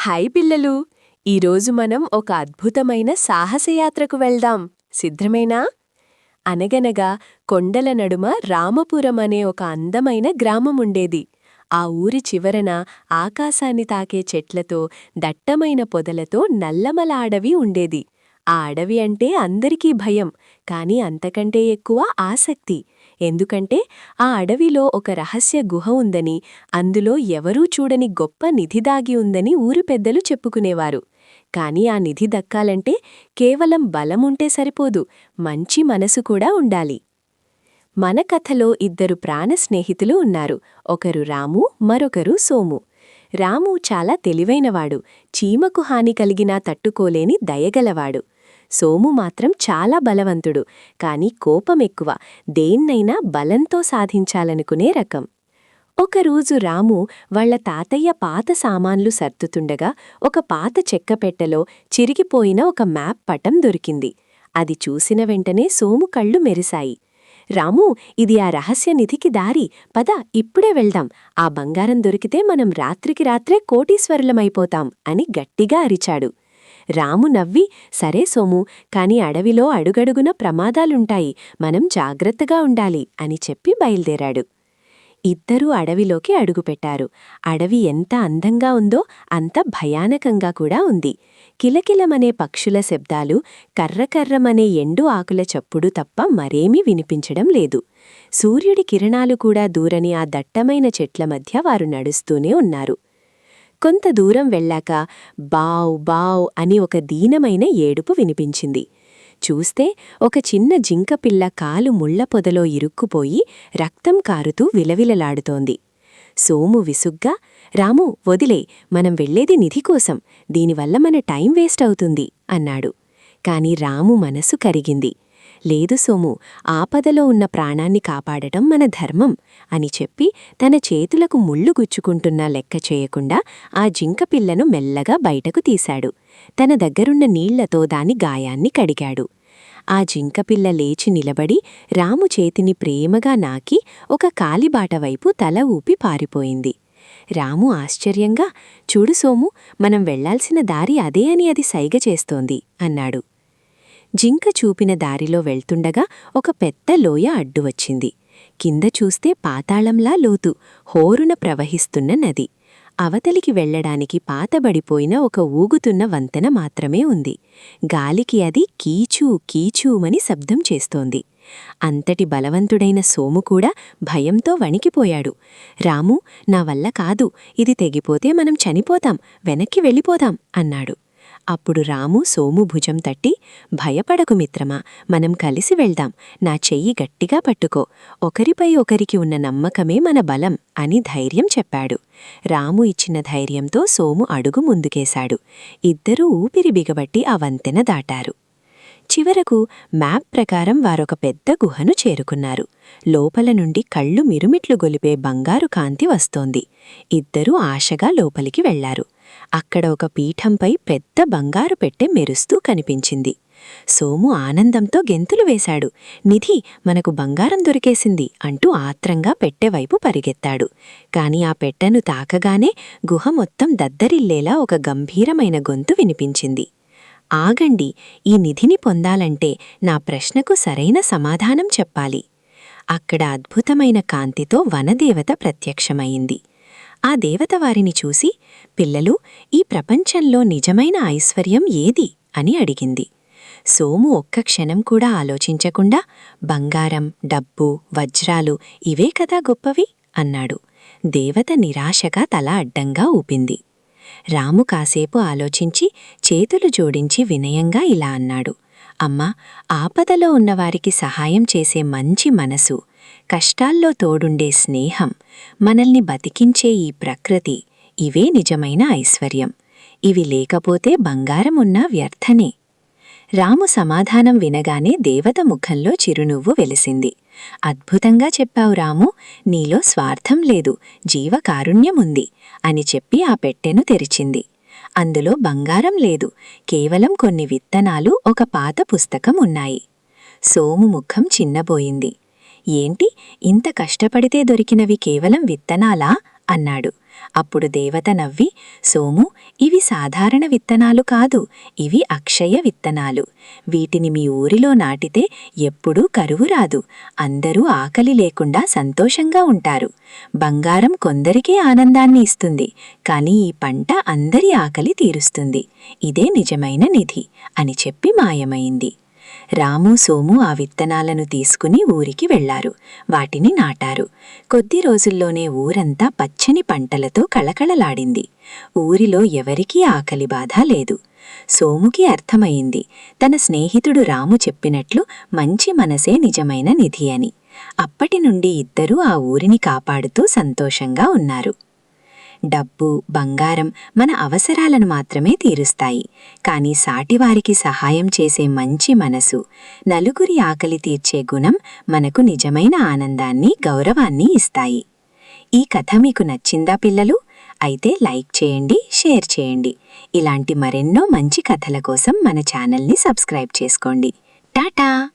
Hi పిల్లలు! ఈరోజు మనం ఒక అద్భుతమైన సాహసయాత్రకు వెళ్దాం. సిద్ధమేనా? అనగనగా కొండల నడుమ రామపురం అనే ఒక అందమైన గ్రామముండేది. ఆ ఊరి చివరన ఆకాశాన్ని తాకే చెట్లతో, దట్టమైన పొదలతో నల్లమల అడవి ఉండేది. ఆ అడవి అంటే అందరికీ భయం, కాని అంతకంటే ఎక్కువ ఆసక్తి. ఎందుకంటే ఆ అడవిలో ఒక రహస్య గుహ ఉందని, అందులో ఎవరూ చూడని గొప్ప నిధి దాగి ఉందని ఊరి పెద్దలు చెప్పుకునేవారు. కాని ఆ నిధి దక్కాలంటే కేవలం బలముంటే సరిపోదు, మంచి మనసు కూడా ఉండాలి. మన కథలో ఇద్దరు ప్రాణ స్నేహితులు ఉన్నారు. ఒకరు రాము, మరొకరు సోము. రాము చాలా తెలివైనవాడు, చీమకు హాని కలిగినా తట్టుకోలేని దయగలవాడు. సోము మాత్రం చాలా బలవంతుడు, కాని కోపమెక్కువ, దేన్నైనా బలంతో సాధించాలనుకునే రకం. ఒకరోజు రాము వాళ్ల తాతయ్య పాత సామాన్లు సర్దుతుండగా ఒక పాత చెక్కపెట్టెలో చిరిగిపోయిన ఒక మ్యాప్ పటం దొరికింది. అది చూసిన వెంటనే సోము కళ్ళు మెరిశాయి. రాము, ఇది ఆ రహస్య నిధికి దారి, పద ఇప్పుడే వెళ్దాం. ఆ బంగారం దొరికితే మనం రాత్రికి రాత్రే కోటీశ్వరులమైపోతాం అని గట్టిగా అరిచాడు. రాము నవ్వి, సరే సోము, కాని అడవిలో అడుగడుగున ప్రమాదాలుంటాయి, మనం జాగ్రత్తగా ఉండాలి అని చెప్పి బయల్దేరాడు. ఇద్దరూ అడవిలోకి అడుగుపెట్టారు. అడవి ఎంత అందంగా ఉందో అంత భయానకంగా కూడా ఉంది. కిలకిలమనే పక్షుల శబ్దాలు, కర్రకర్రమనే ఎండు ఆకుల చప్పుడు తప్ప మరేమీ వినిపించడం లేదు. సూర్యుడి కిరణాలు కూడా దూరని ఆ దట్టమైన చెట్ల మధ్య వారు నడుస్తూనే ఉన్నారు. కొంత దూరం వెళ్ళాక బావ్ బావ్ అని ఒక దీనమైన ఏడుపు వినిపించింది. చూస్తే ఒక చిన్న జింకపిల్ల కాలు ముళ్ల పొదలో ఇరుక్కుపోయి రక్తం కారుతూ విలవిలలాడుతోంది. సోము విసుగ్గా, రాము వదిలే, మనం వెళ్లేది నిధి కోసం, దీనివల్ల మన టైం వేస్ట్ అవుతుంది అన్నాడు. కాని రాము మనసు కరిగింది. లేదు సోము, ఆపదలో ఉన్న ప్రాణాన్ని కాపాడటం మన ధర్మం అని చెప్పి తన చేతులకు ముళ్ళు గుచ్చుకుంటున్నా లెక్క చేయకుండా ఆ జింకపిల్లను మెల్లగా బయటకు తీశాడు. తన దగ్గరున్న నీళ్లతో దాని గాయాన్ని కడిగాడు. ఆ జింకపిల్ల లేచి నిలబడి రాము చేతిని ప్రేమగా నాకి ఒక కాలిబాటవైపు తల ఊపి పారిపోయింది. రాము ఆశ్చర్యంగా, చూడు సోము, మనం వెళ్లాల్సిన దారి అదే అని అది సైగ చేస్తోంది అన్నాడు. జింక చూపిన దారిలో వెళ్తుండగా ఒక పెద్ద లోయ అడ్డువచ్చింది. కింద చూస్తే పాతాళంలా లోతు, హోరున ప్రవహిస్తున్న నది. అవతలికి వెళ్లడానికి పాతబడిపోయిన ఒక ఊగుతున్న వంతెన మాత్రమే ఉంది. గాలికి అది కీచూ కీచూమని శబ్దం చేస్తోంది. అంతటి బలవంతుడైన సోము కూడా భయంతో వణికిపోయాడు. రాము, నా వల్ల కాదు, ఇది తెగిపోతే మనం చనిపోతాం, వెనక్కి వెళ్ళిపోదాం అన్నాడు. అప్పుడు రాము సోము భుజం తట్టి, భయపడకు మిత్రమా, మనం కలిసి వెళ్దాం, నా చెయ్యి గట్టిగా పట్టుకో, ఒకరిపై ఒకరికి ఉన్న నమ్మకమే మన బలం అని ధైర్యం చెప్పాడు. రాము ఇచ్చిన ధైర్యంతో సోము అడుగు ముందుకేశాడు. ఇద్దరూ ఊపిరి బిగబట్టి ఆ వంతెన దాటారు. చివరకు మ్యాప్ ప్రకారం వారొక పెద్ద గుహను చేరుకున్నారు. లోపల నుండి కళ్ళు మిరుమిట్లు గొలిపే బంగారు కాంతి వస్తోంది. ఇద్దరూ ఆశగా లోపలికి వెళ్లారు. అక్కడ ఒక పీఠంపై పెద్ద బంగారు పెట్టె మెరుస్తూ కనిపించింది. సోము ఆనందంతో గెంతులు వేశాడు. నిధి, మనకు బంగారం దొరికేసింది అంటూ ఆత్రంగా పెట్టెవైపు పరిగెత్తాడు. కాని ఆ పెట్టెను తాకగానే గుహ మొత్తం దద్దరిల్లేలా ఒక గంభీరమైన గొంతు వినిపించింది. ఆగండి, ఈ నిధిని పొందాలంటే నా ప్రశ్నకు సరైన సమాధానం చెప్పాలి. అక్కడ అద్భుతమైన కాంతితో వనదేవత ప్రత్యక్షమయింది. ఆ దేవత వారిని చూసి, పిల్లలు, ఈ ప్రపంచంలో నిజమైన ఐశ్వర్యం ఏది అని అడిగింది. సోము ఒక్క క్షణం కూడా ఆలోచించకుండా, బంగారం, డబ్బు, వజ్రాలు, ఇవే కదా గొప్పవి అన్నాడు. దేవత నిరాశగా తల అడ్డంగా ఊపింది. రాము కాసేపు ఆలోచించి చేతులు జోడించి వినయంగా ఇలా అన్నాడు. అమ్మా, ఆపదలో ఉన్నవారికి సహాయం చేసే మంచి మనసు, కష్టాల్లో తోడుండే స్నేహం, మనల్ని బతికించే ఈ ప్రకృతి, ఇవే నిజమైన ఐశ్వర్యం. ఇవి లేకపోతే బంగారమున్నా వ్యర్థనే. రాము సమాధానం వినగానే దేవత ముఖంలో చిరునవ్వు వెలిసింది. అద్భుతంగా చెప్పావు రాము, నీలో స్వార్థం లేదు, జీవకారుణ్యముంది అని చెప్పి ఆ పెట్టెను తెరిచింది. అందులో బంగారం లేదు, కేవలం కొన్ని విత్తనాలు, ఒక పాత పుస్తకం ఉన్నాయి. సోము ముఖం చిన్నబోయింది. ఏంటి, ఇంత కష్టపడితే దొరికినవి కేవలం విత్తనాలా అన్నాడు. అప్పుడు దేవత నవ్వి, సోము, ఇవి సాధారణ విత్తనాలు కాదు, ఇవి అక్షయ విత్తనాలు. వీటిని మీ ఊరిలో నాటితే ఎప్పుడూ కరువు రాదు. అందరూ ఆకలి లేకుండా సంతోషంగా ఉంటారు. బంగారం కొందరికే ఆనందాన్ని ఇస్తుంది, కానీ ఈ పంట అందరి ఆకలి తీరుస్తుంది. ఇదే నిజమైన నిధి అని చెప్పి మాయమైంది. రాము, సోము ఆ విత్తనాలను తీసుకుని ఊరికి వెళ్లారు. వాటిని నాటారు. కొద్ది రోజుల్లోనే ఊరంతా పచ్చని పంటలతో కళకళలాడింది. ఊరిలో ఎవరికీ ఆకలి బాధ లేదు. సోముకి అర్థమయింది, తన స్నేహితుడు రాము చెప్పినట్లు మంచి మనసే నిజమైన నిధి అని. అప్పటినుండి ఇద్దరూ ఆ ఊరిని కాపాడుతూ సంతోషంగా ఉన్నారు. డబ్బు, బంగారం మన అవసరాలను మాత్రమే తీరుస్తాయి. కానీ సాటివారికి సహాయం చేసే మంచి మనసు, నలుగురి ఆకలి తీర్చే గుణం మనకు నిజమైన ఆనందాన్ని, గౌరవాన్ని ఇస్తాయి. ఈ కథ మీకు నచ్చిందా పిల్లలు? అయితే లైక్ చేయండి, షేర్ చేయండి. ఇలాంటి మరెన్నో మంచి కథల కోసం మన ఛానల్ని సబ్స్క్రైబ్ చేసుకోండి. టాటా.